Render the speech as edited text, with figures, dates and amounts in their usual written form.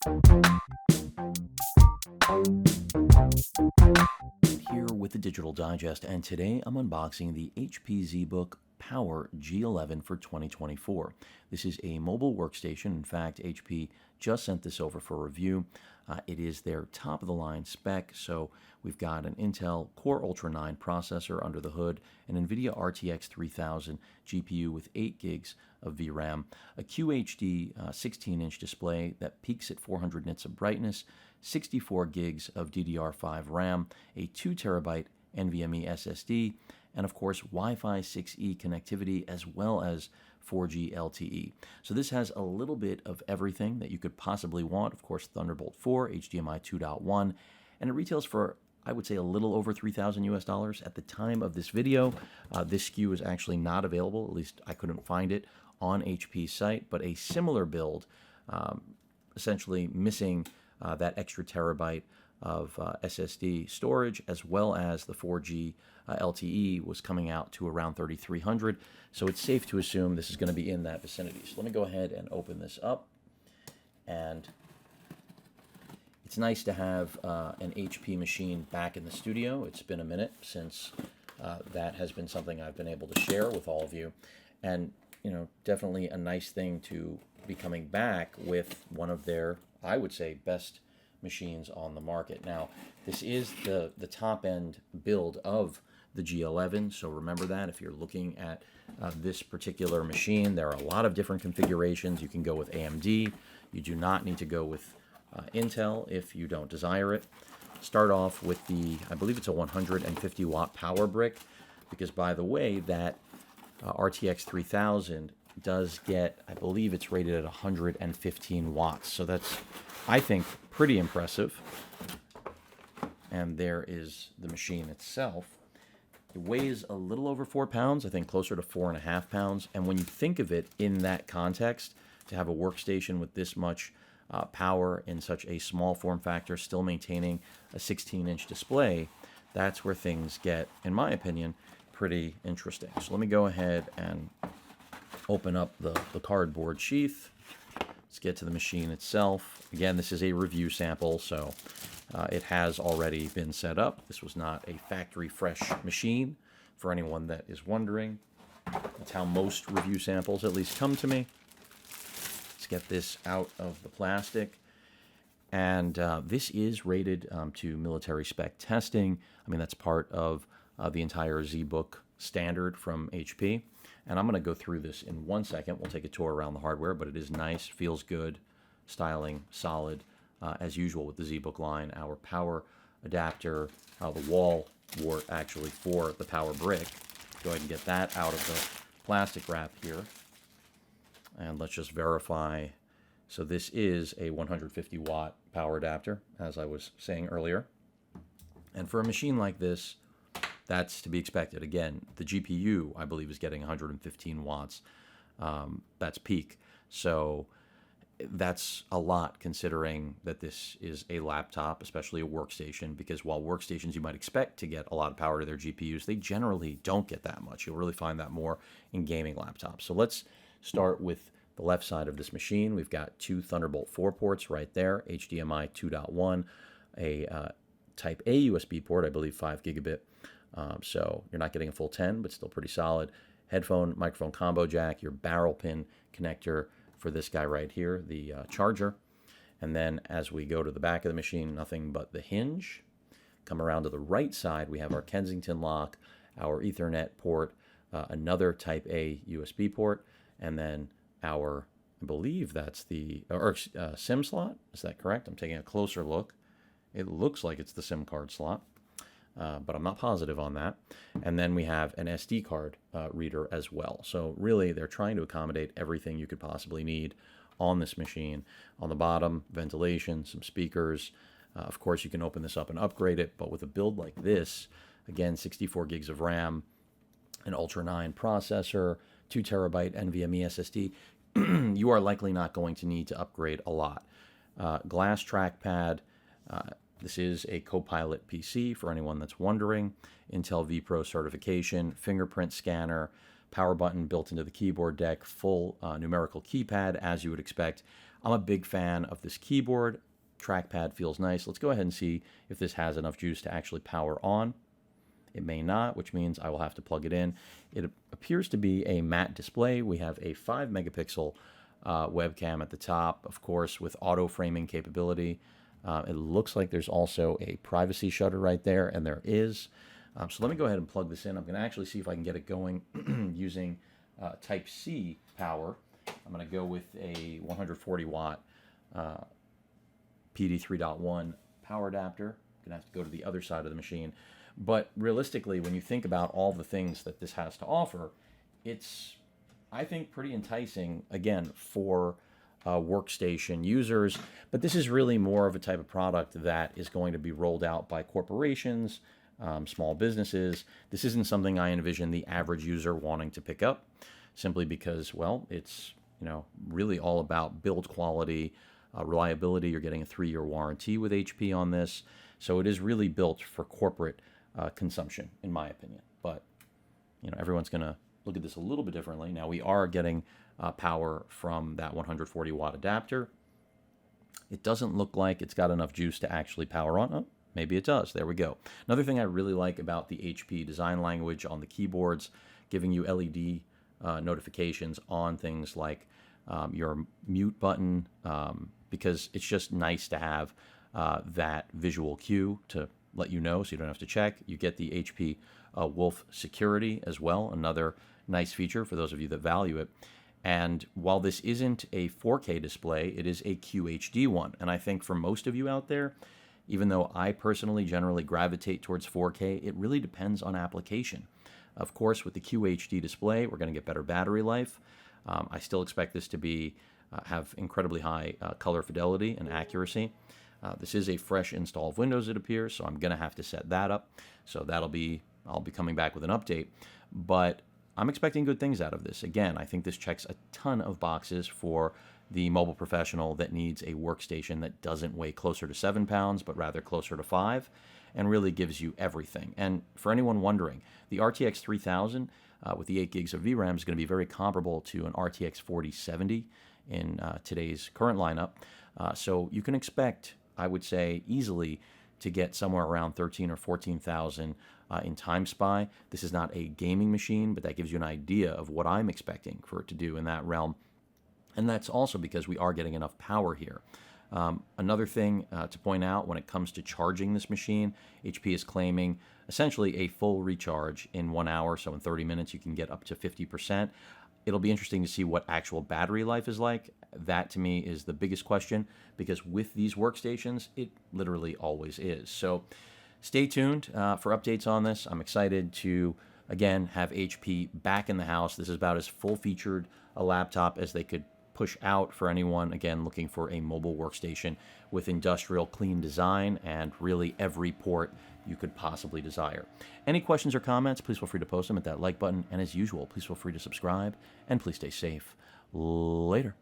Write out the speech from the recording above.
Here with the Digital Digest, and today I'm unboxing the HP Zbook Power G11 for 2024. This is a mobile workstation. In fact, HP just sent this over for review. It is their top-of-the-line spec, so we've got an Intel Core Ultra 9 processor under the hood, an NVIDIA RTX 3000 GPU with 8 gigs of VRAM, a QHD 16-inch display that peaks at 400 nits of brightness, 64 gigs of DDR5 RAM, a 2 terabyte NVMe SSD, and of course Wi-Fi 6E connectivity as well as 4G LTE. So this has a little bit of everything that you could possibly want. Of course, Thunderbolt 4, HDMI 2.1, and it retails for, I would say, a little over $3,000 US. At the time of this video, this SKU is actually not available. At least I couldn't find it on HP's site, but a similar build, essentially missing that extra terabyte of SSD storage, as well as the 4G LTE, was coming out to around $3,300. So it's safe to assume this is going to be in that vicinity. So let me go ahead and open this up. And it's nice to have an HP machine back in the studio. It's been a minute since that has been something I've been able to share with all of you. And, you know, definitely a nice thing to be coming back with one of their, I would say, best machines on the market. Now, this is the top end build of the G11, so remember that if you're looking at this particular machine. There are a lot of different configurations. You can go with AMD. You do not need to go with Intel if you don't desire it. Start off with the, I believe it's a 150 watt power brick, because by the way, that RTX 3000 does get, I believe it's rated at 115 watts. So that's, I think, pretty impressive. And there is the machine itself. It weighs a little over 4 pounds, I think closer to 4.5 pounds. And when you think of it in that context, to have a workstation with this much power in such a small form factor, still maintaining a 16-inch display, that's where things get, in my opinion, pretty interesting. So let me go ahead and open up the cardboard sheath. Let's get to the machine itself. Again, this is a review sample, so it has already been set up. This was not a factory fresh machine, for anyone that is wondering. That's how most review samples at least come to me. Let's get this out of the plastic. And this is rated to military spec testing. I mean, that's part of the entire Zbook standard from HP. And I'm going to go through this in 1 second. We'll take a tour around the hardware, but it is nice, feels good, styling, solid, as usual with the Zbook line. Our power adapter, the wall wart actually for the power brick. Go ahead and get that out of the plastic wrap here. And let's just verify. So this is a 150 watt power adapter, as I was saying earlier. And for a machine like this, that's to be expected. Again, the GPU, I believe, is getting 115 watts. That's peak. So that's a lot, considering that this is a laptop, especially a workstation, because while workstations you might expect to get a lot of power to their GPUs, they generally don't get that much. You'll really find that more in gaming laptops. So let's start with the left side of this machine. We've got 2 Thunderbolt 4 ports right there, HDMI 2.1, a Type A USB port, I believe 5 gigabit. So you're not getting a full 10, but still pretty solid. Headphone, microphone combo jack, your barrel pin connector for this guy right here, the charger. And then as we go to the back of the machine, nothing but the hinge. Come around to the right side, we have our Kensington lock, our Ethernet port, another Type A USB port, and then our, I believe that's the SIM slot. Is that correct? I'm taking a closer look. It looks like it's the SIM card slot. But I'm not positive on that. And then we have an SD card reader as well. So really, they're trying to accommodate everything you could possibly need on this machine. On the bottom, ventilation, some speakers. Of course, you can open this up and upgrade it, but with a build like this, again, 64 gigs of RAM, an Ultra 9 processor, 2 terabyte NVMe SSD, you are likely not going to need to upgrade a lot. Glass trackpad. This is a Copilot PC, for anyone that's wondering. Intel vPro certification, fingerprint scanner, power button built into the keyboard deck, full numerical keypad, as you would expect. I'm a big fan of this keyboard. Trackpad feels nice. Let's go ahead and see if this has enough juice to actually power on. It may not, which means I will have to plug it in. It appears to be a matte display. We have a 5 megapixel webcam at the top, of course, with auto framing capability. It looks like there's also a privacy shutter right there, and there is. So let me go ahead and plug this in. I'm going to actually see if I can get it going using Type-C power. I'm going to go with a 140 watt PD 3.1 power adapter. I'm going to have to go to the other side of the machine. But realistically, when you think about all the things that this has to offer, it's, I think, pretty enticing, again, for workstation users. But this is really more of a type of product that is going to be rolled out by corporations, small businesses. This isn't something I envision the average user wanting to pick up, simply because, well, it's, you know, really all about build quality, reliability. You're getting a 3-year warranty with HP on this. So it is really built for corporate consumption, in my opinion. But, you know, everyone's going to look at this a little bit differently. Now, we are getting power from that 140 watt adapter. It doesn't look like it's got enough juice to actually power on. Oh, maybe it does. There we go. Another thing I really like about the HP design language on the keyboards, giving you LED notifications on things like your mute button, because it's just nice to have that visual cue to let you know, so you don't have to check. You get the HP Wolf security as well, another nice feature for those of you that value it. And while this isn't a 4K display, it is a QHD one. And I think for most of you out there, even though I personally generally gravitate towards 4K, it really depends on application. Of course, with the QHD display, we're going to get better battery life. I still expect this to be have incredibly high color fidelity and accuracy. This is a fresh install of Windows, it appears, so I'm going to have to set that up. So I'll be coming back with an update. But I'm expecting good things out of this. Again, I think this checks a ton of boxes for the mobile professional that needs a workstation that doesn't weigh closer to 7 pounds, but rather closer to 5, and really gives you everything. And for anyone wondering, the RTX 3000 with the 8 gigs of VRAM is going to be very comparable to an RTX 4070 in today's current lineup. So you can expect, I would say, easily to get somewhere around 13 or 14,000 in Time Spy. This is not a gaming machine, but that gives you an idea of what I'm expecting for it to do in that realm. And that's also because we are getting enough power here. Another thing to point out when it comes to charging this machine, HP is claiming essentially a full recharge in 1 hour. So in 30 minutes, you can get up to 50%. It'll be interesting to see what actual battery life is like. That, to me, is the biggest question, because with these workstations, it literally always is. So stay tuned for updates on this. I'm excited to, again, have HP back in the house. This is about as full-featured a laptop as they could push out for anyone, again, looking for a mobile workstation with industrial clean design and really every port you could possibly desire. Any questions or comments, please feel free to post them at that like button. And as usual, please feel free to subscribe, and please stay safe. Later.